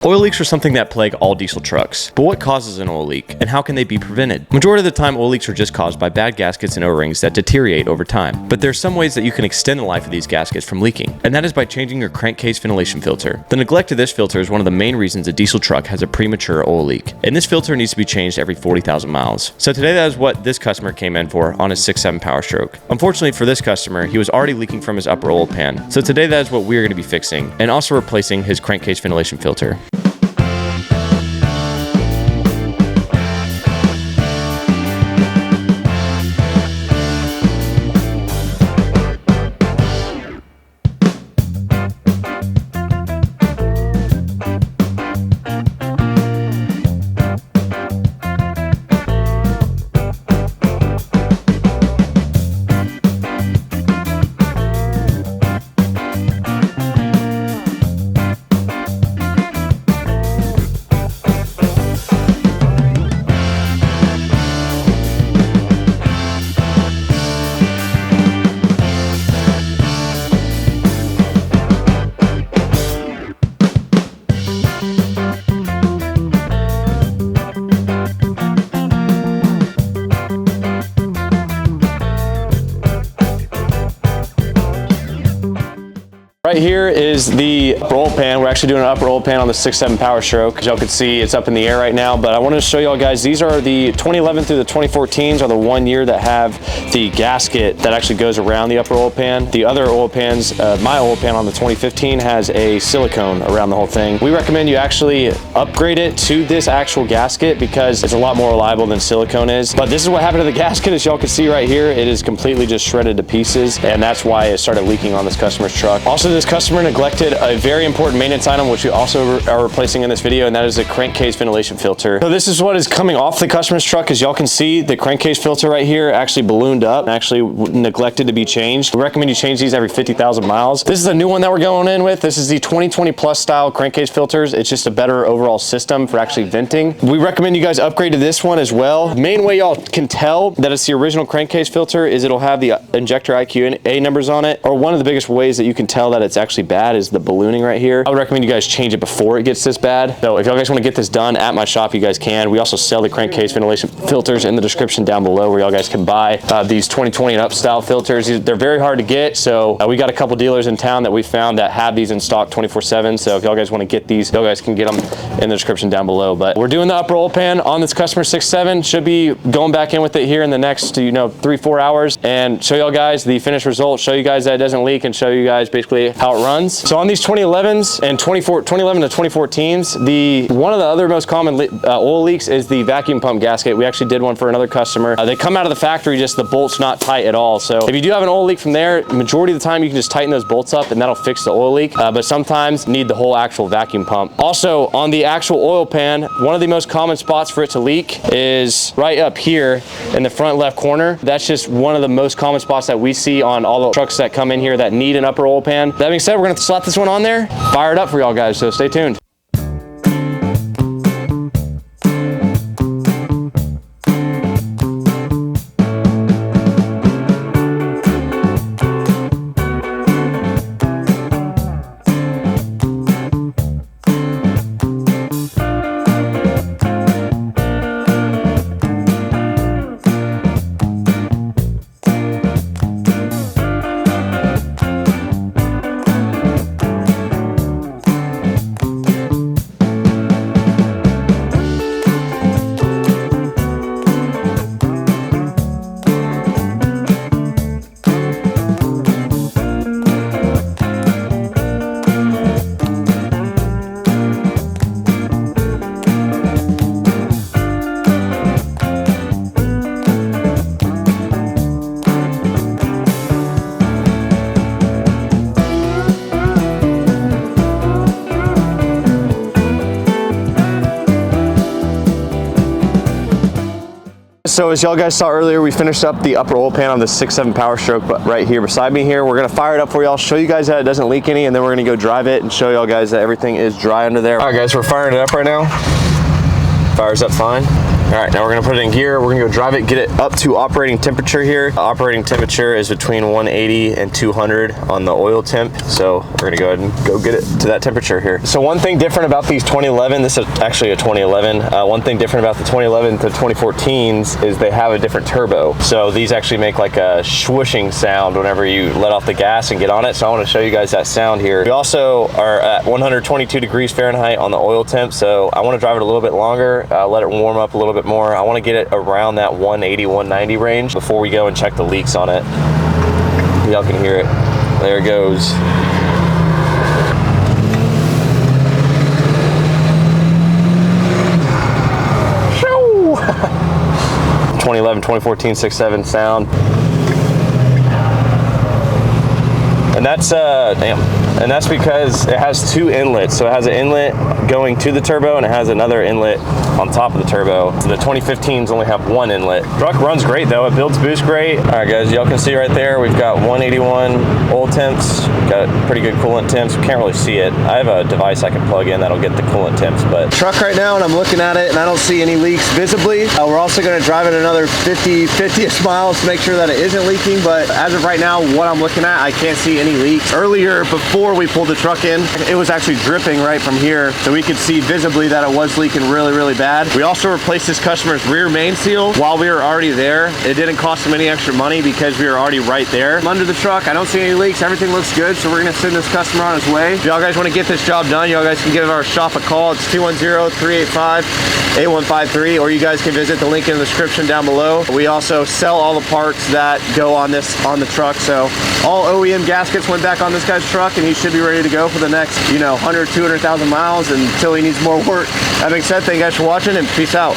Oil leaks are something that plague all diesel trucks, but what causes an oil leak and how can they be prevented? Majority of the time, oil leaks are just caused by bad gaskets and O-rings that deteriorate over time. But there's some ways that you can extend the life of these gaskets from leaking, and that is by changing your crankcase ventilation filter. The neglect of this filter is one of the main reasons a diesel truck has a premature oil leak, and this filter needs to be changed every 40,000 miles. So today that is what this customer came in for on his 6.7 Powerstroke. Unfortunately for this customer, he was already leaking from his upper oil pan. So today that is what we're going to be fixing, and also replacing his crankcase ventilation filter. Right here is the upper oil pan. We're actually doing an upper oil pan on the 6.7 Powerstroke. As y'all can see, it's up in the air right now, but I wanted to show y'all guys, these are the 2011 through the 2014s are the 1 year that have the gasket that actually goes around the upper oil pan. The other oil pans, my oil pan on the 2015 has a silicone around the whole thing. We recommend you actually upgrade it to this actual gasket because it's a lot more reliable than silicone is. But this is what happened to the gasket. As y'all can see right here, it is completely just shredded to pieces, and that's why it started leaking on this customer's truck. Also, this customer neglected a very important maintenance item, which we also are replacing in this video, and that is the crankcase ventilation filter. So this is what is coming off the customer's truck. As y'all can see, the crankcase filter right here actually ballooned up and actually neglected to be changed. We recommend you change these every 50,000 miles. This is a new one that we're going in with. This is the 2020 plus style crankcase filters. It's just a better overall system for actually venting. We recommend you guys upgrade to this one as well. The main way y'all can tell that it's the original crankcase filter is it'll have the injector IQ numbers on it, or one of the biggest ways that you can tell that it's actually bad is the ballooning right here. I would recommend you guys change it before it gets this bad. So if y'all guys want to get this done at my shop, you guys can. We also sell the crankcase ventilation filters in the description down below where y'all guys can buy these 2020 and up style filters. They're very hard to get, so we got a couple dealers in town that we found that have these in stock 24/7. So if y'all guys want to get these, y'all guys can get them in the description down below. But we're doing the upper oil pan on this customer 6.7. Should be going back in with it here in the next 3-4 hours and show y'all guys the finished result, show you guys that it doesn't leak, and show you guys basically how it runs. So on these 2011s and 2011 to 2014s, one of the other most common oil leaks is the vacuum pump gasket. We actually did one for another customer. They come out of the factory, just the bolt's not tight at all. So if you do have an oil leak from there, majority of the time you can just tighten those bolts up and that'll fix the oil leak. But sometimes need the whole actual vacuum pump. Also on the actual oil pan, one of the most common spots for it to leak is right up here in the front left corner. That's just one of the most common spots that we see on all the trucks that come in here that need an upper oil pan. That being said, we're gonna slap this one on there, fire it up for y'all guys, so stay tuned. So as y'all guys saw earlier, we finished up the upper oil pan on the 6.7 Powerstroke right here beside me here. We're gonna fire it up for y'all, show you guys that it doesn't leak any, and then we're gonna go drive it and show y'all guys that everything is dry under there. All right guys, we're firing it up right now. Fires up fine. All right, now we're gonna put it in gear. We're gonna go drive it, get it up to operating temperature here. Operating temperature is between 180 and 200 on the oil temp. So we're gonna go ahead and go get it to that temperature here. So one thing different about these 2011, this is actually a 2011. One thing different about the 2011 to 2014s is they have a different turbo. So these actually make like a swooshing sound whenever you let off the gas and get on it. So I wanna show you guys that sound here. We also are at 122 degrees Fahrenheit on the oil temp. So I wanna drive it a little bit longer, let it warm up a little bit more. I want to get it around that 180, 190 range before we go and check the leaks on it. Y'all can hear it. There it goes. Shoo! 2011, 2014, 6.7 sound. And that's and that's because it has two inlets. So it has an inlet going to the turbo and it has another inlet on top of the turbo. So the 2015s only have one inlet. Truck runs great though, it builds boost great. All right guys, y'all can see right there, we've got 181 oil temps, got pretty good coolant temps. We can't really see it. I have a device I can plug in that'll get the coolant temps, but. Truck right now, and I'm looking at it and I don't see any leaks visibly. We're also gonna drive it another 50-ish miles to make sure that it isn't leaking, but as of right now, what I'm looking at, I can't see any leaks. Earlier, before we pulled the truck in, it was actually dripping right from here, so we could see visibly that it was leaking really, really bad. We also replaced this customer's rear main seal while we were already there. It didn't cost him any extra money because we were already right there. Under the truck, I don't see any leaks. Everything looks good, so we're gonna send this customer on his way. If y'all guys wanna get this job done, y'all guys can give our shop a call. It's 210-385-8153, or you guys can visit the link in the description down below. We also sell all the parts that go on the truck, so all OEM gaskets went back on this guy's truck, and he should be ready to go for the next, 100, 200,000 miles until he needs more work. That being said, thank you guys for watching, and peace out.